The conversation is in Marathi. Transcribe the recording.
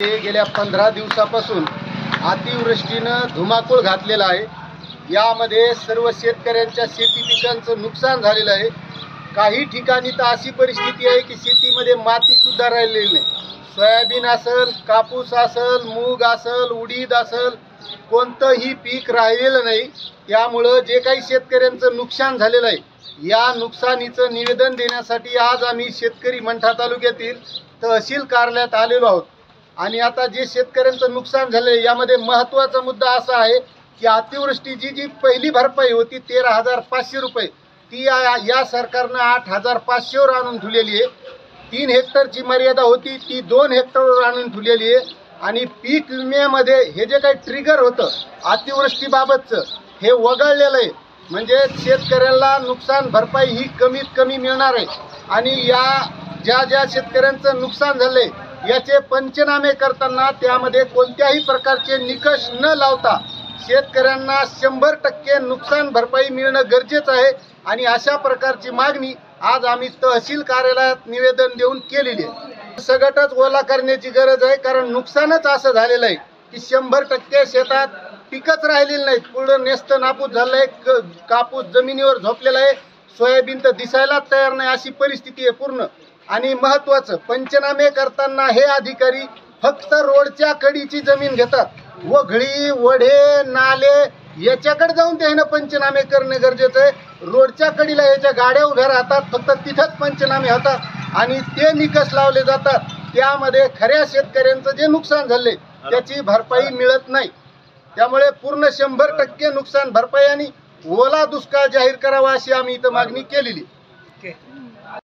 जिल्ह्यामध्ये गेल्या 15 दिवसापासून अतिवृष्टीनं धुमाकूळ घातलेला आहे। यामध्ये सर्व शेतकऱ्यांच्या शेती पिकांचं नुकसान झालेलं आहे। काही ठिकाणी तर अशी परिस्थिती आहे की शेतीमध्ये माती सुद्धा राहिलेली नाही। सोयाबीन असेल, कापूस असेल, मूग असेल, उडीद असेल, कोणतंही पीक राहिलेलं नाही। त्यामुळं जे काही शेतकऱ्यांचं नुकसान झालेलं आहे, या नुकसानीचं निवेदन देण्यासाठी आज आम्ही शेतकरी मंठा तालुक्यातील तहसील कार्यालयात आलेलो आहोत। आणि आता जे शेतकऱ्यांचं नुकसान झाले यामध्ये महत्त्वाचा मुद्दा असा आहे की अतिवृष्टीची जी पहिली भरपाई होती 13,500 रुपये, ती या सरकारनं 8,500 वर आणून ठेवलेली आहे। 3 हेक्टरची मर्यादा होती ती 2 हेक्टरवर आणून ठेवलेली आहे। आणि पीक विम्यामध्ये हे जे काही ट्रिगर होतं अतिवृष्टीबाबतचं, हे वगळलेलं आहे। म्हणजे शेतकऱ्याला नुकसान भरपाई ही कमीत कमी मिळणार आहे। आणि या ज्या शेतकऱ्यांचं नुकसान झालंय याचे पंचनामे करताना त्यामध्ये कोणत्याही प्रकारचे निकष न लावता शेतकऱ्यांना 100% नुकसान भरपाई मिळणं गरजेचं आहे। आणि अशा प्रकारची मागणी आज आम्ही तहसील कार्यालयात निवेदन देऊन केलेली आहे। सगळंच ओला करण्याची गरज आहे, कारण नुकसानच असं झालेलं आहे की 100% शेतात पिकच राहिलेलं नाही। पूर्ण नेस्त नापूस झालं आहे, कापूस जमिनीवर झोपलेला आहे, सोयाबीन तर दिसायलाच तयार नाही, अशी परिस्थिती आहे पूर्ण। आणि महत्त्वाचं, पंचनामे करताना हे अधिकारी फक्त रोडच्या कडीची जमीन घेतात। वघळी, वढे, नाले याच्याकडे जाऊन त्यानं पंचनामे करणे गरजेचं आहे। रोडच्या कडीला याच्या गाड्या उभ्या राहतात, फक्त तिथंच पंचनामे होतात आणि ते निकष लावले जातात। त्यामध्ये खऱ्या शेतकऱ्यांचं जे नुकसान झाले त्याची भरपाई मिळत नाही। त्यामुळे पूर्ण 100% नुकसान भरपाई आणि ओला दुष्काळ जाहीर करावा अशी आम्ही इथं मागणी केलेली।